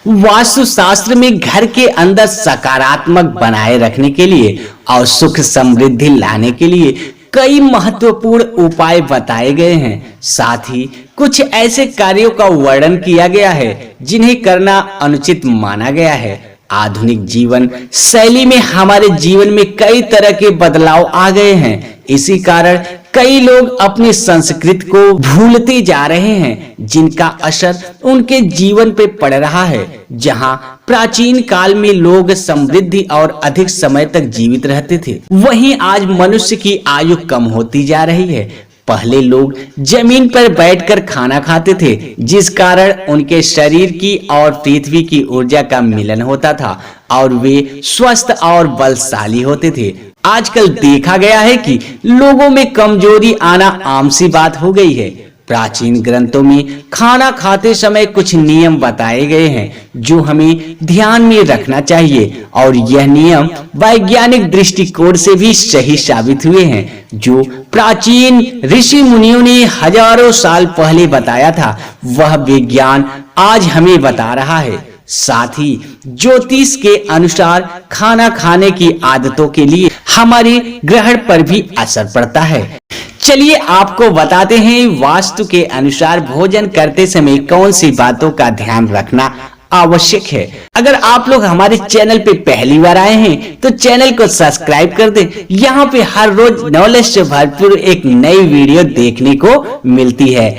वास्तु शास्त्र में घर के अंदर सकारात्मक बनाए रखने के लिए और सुख समृद्धि लाने के लिए कई महत्वपूर्ण उपाय बताए गए हैं। साथ ही कुछ ऐसे कार्यों का वर्णन किया गया है जिन्हें करना अनुचित माना गया है। आधुनिक जीवन शैली में हमारे जीवन में कई तरह के बदलाव आ गए हैं। इसी कारण कई लोग अपनी संस्कृति को भूलते जा रहे हैं, जिनका असर उनके जीवन पे पड़ रहा है। जहां प्राचीन काल में लोग समृद्धि और अधिक समय तक जीवित रहते थे, वहीं आज मनुष्य की आयु कम होती जा रही है। पहले लोग जमीन पर बैठकर खाना खाते थे, जिस कारण उनके शरीर की और पृथ्वी की ऊर्जा का मिलन होता था और वे स्वस्थ और बलशाली होते थे। आजकल देखा गया है कि लोगों में कमजोरी आना आम सी बात हो गई है। प्राचीन ग्रंथों में खाना खाते समय कुछ नियम बताए गए हैं जो हमें ध्यान में रखना चाहिए, और यह नियम वैज्ञानिक दृष्टिकोण से भी सही साबित हुए हैं। जो प्राचीन ऋषि मुनियों ने हजारों साल पहले बताया था, वह विज्ञान आज हमें बता रहा है। साथ ही ज्योतिष के अनुसार खाना खाने की आदतों के लिए हमारे ग्रहण पर भी असर पड़ता है। चलिए आपको बताते हैं वास्तु के अनुसार भोजन करते समय कौन सी बातों का ध्यान रखना आवश्यक है। अगर आप लोग हमारे चैनल पे पहली बार आए हैं तो चैनल को सब्सक्राइब कर दें। यहाँ पे हर रोज नॉलेज से भरपूर एक नई वीडियो देखने को मिलती है।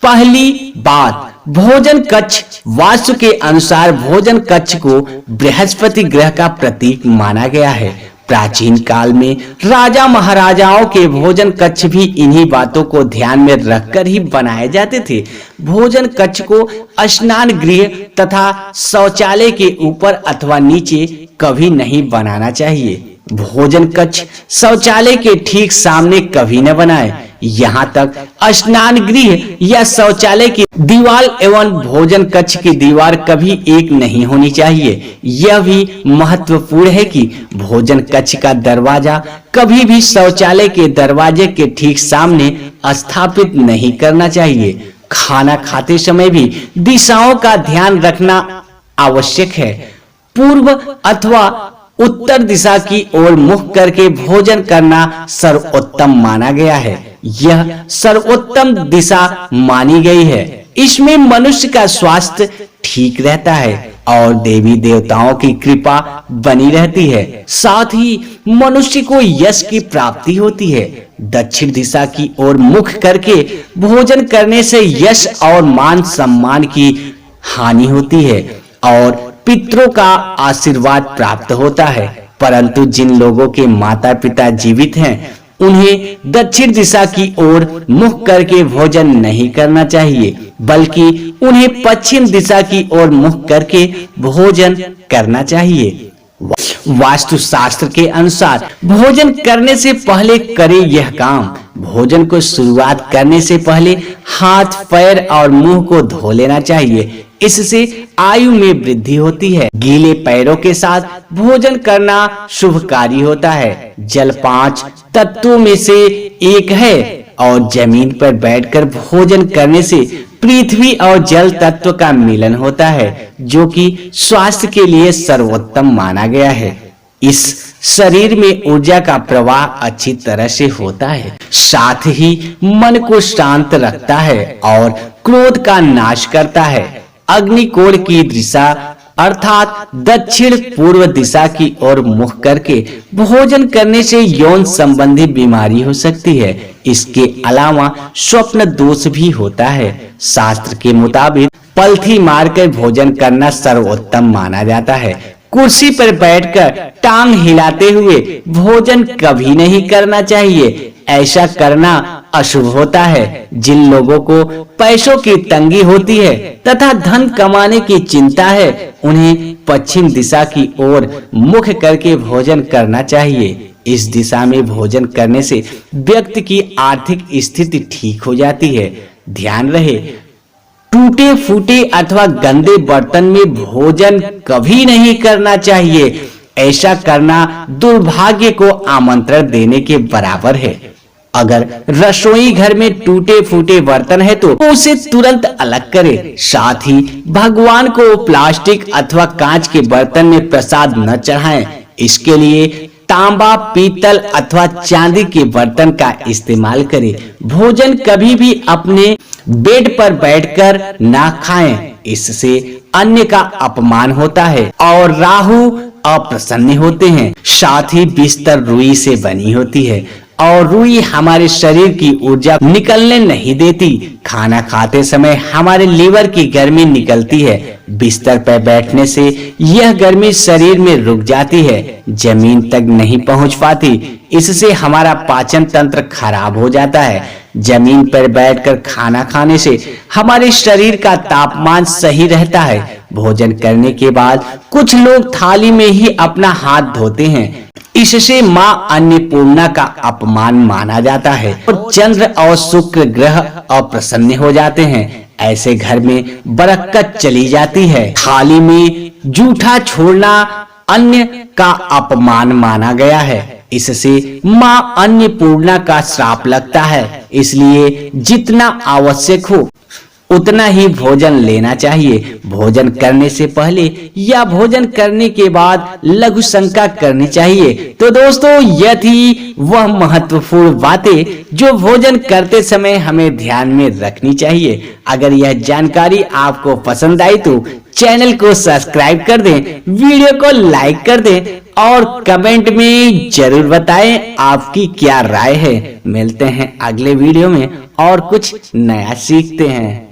पहली बात, भोजन कक्ष। वास्तु के अनुसार भोजन कक्ष को बृहस्पति ग्रह का प्रतीक माना गया है। प्राचीन काल में राजा महाराजाओं के भोजन कक्ष भी इन्हीं बातों को ध्यान में रखकर ही बनाए जाते थे। भोजन कक्ष को स्नान गृह तथा शौचालय के ऊपर अथवा नीचे कभी नहीं बनाना चाहिए। भोजन कक्ष शौचालय के ठीक सामने कभी न बनाए। यहाँ तक स्नान गृह या शौचालय की दीवार एवं भोजन कक्ष की दीवार कभी एक नहीं होनी चाहिए। यह भी महत्वपूर्ण है कि भोजन कक्ष का दरवाजा कभी भी शौचालय के दरवाजे के ठीक सामने स्थापित नहीं करना चाहिए। खाना खाते समय भी दिशाओं का ध्यान रखना आवश्यक है। पूर्व अथवा उत्तर दिशा की ओर मुख करके भोजन करना सर्वोत्तम माना गया है। यह सर्वोत्तम दिशा मानी गई है। इसमें मनुष्य का स्वास्थ्य ठीक रहता है और देवी देवताओं की कृपा बनी रहती है। साथ ही मनुष्य को यश की प्राप्ति होती है। दक्षिण दिशा की ओर मुख करके भोजन करने से यश और मान सम्मान की हानि होती है और पितरों का आशीर्वाद प्राप्त होता है। परंतु जिन लोगों के माता पिता जीवित हैं, उन्हें दक्षिण दिशा की ओर मुख करके भोजन नहीं करना चाहिए, बल्कि उन्हें पश्चिम दिशा की ओर मुख करके भोजन करना चाहिए। वास्तु शास्त्र के अनुसार भोजन करने से पहले करे यह काम। भोजन को शुरुआत करने से पहले हाथ, पैर और मुंह को धो लेना चाहिए। इससे आयु में वृद्धि होती है। गीले पैरों के साथ भोजन करना शुभकारी होता है। जल 5 तत्वों में से एक है और जमीन पर बैठकर भोजन करने से पृथ्वी और जल तत्व का मिलन होता है, जो कि स्वास्थ्य के लिए सर्वोत्तम माना गया है। इस शरीर में ऊर्जा का प्रवाह अच्छी तरह से होता है। साथ ही मन को शांत रखता है और क्रोध का नाश करता है। अग्निकोण की दिशा अर्थात दक्षिण पूर्व दिशा की ओर मुख करके भोजन करने से यौन संबंधी बीमारी हो सकती है। इसके अलावा स्वप्न दोष भी होता है। शास्त्र के मुताबिक पलथी मारकर भोजन करना सर्वोत्तम माना जाता है। कुर्सी पर बैठकर टांग हिलाते हुए भोजन कभी नहीं करना चाहिए। ऐसा करना अशुभ होता है। जिन लोगों को पैसों की तंगी होती है तथा धन कमाने की चिंता है, उन्हें पश्चिम दिशा की ओर मुख करके भोजन करना चाहिए। इस दिशा में भोजन करने से व्यक्ति की आर्थिक स्थिति ठीक हो जाती है। ध्यान रहे, टूटे फूटे अथवा गंदे बर्तन में भोजन कभी नहीं करना चाहिए। ऐसा करना दुर्भाग्य को आमंत्रण देने के बराबर है। अगर रसोई घर में टूटे फूटे बर्तन है तो उसे तुरंत अलग करें। साथ ही भगवान को प्लास्टिक अथवा कांच के बर्तन में प्रसाद न चढ़ाएं। इसके लिए तांबा, पीतल अथवा चांदी के बर्तन का इस्तेमाल करें। भोजन कभी भी अपने बेड पर बैठकर ना खाएं, इससे अन्य का अपमान होता है और राहु अप्रसन्न होते हैं। साथ ही बिस्तर रुई से बनी होती है और रुई हमारे शरीर की ऊर्जा निकलने नहीं देती। खाना खाते समय हमारे लीवर की गर्मी निकलती है। बिस्तर पर बैठने से यह गर्मी शरीर में रुक जाती है, जमीन तक नहीं पहुंच पाती। इससे हमारा पाचन तंत्र खराब हो जाता है। जमीन पर बैठकर खाना खाने से हमारे शरीर का तापमान सही रहता है। भोजन करने के बाद कुछ लोग थाली में ही अपना हाथ धोते हैं। इससे मां अन्नपूर्णा का अपमान माना जाता है और चंद्र और शुक्र ग्रह अप्रसन्न हो जाते हैं। ऐसे घर में बरकत चली जाती है। थाली में जूठा छोड़ना अन्न का अपमान माना गया है। इससे मां अन्नपूर्णा का श्राप लगता है। इसलिए जितना आवश्यक हो उतना ही भोजन लेना चाहिए। भोजन करने से पहले या भोजन करने के बाद लघु शंका करनी चाहिए। तो दोस्तों, यह थी वह महत्वपूर्ण बातें जो भोजन करते समय हमें ध्यान में रखनी चाहिए। अगर यह जानकारी आपको पसंद आई तो चैनल को सब्सक्राइब कर दें, वीडियो को लाइक कर दें और कमेंट में जरूर बताएं आपकी क्या राय है। मिलते हैं अगले वीडियो में और कुछ नया सीखते हैं।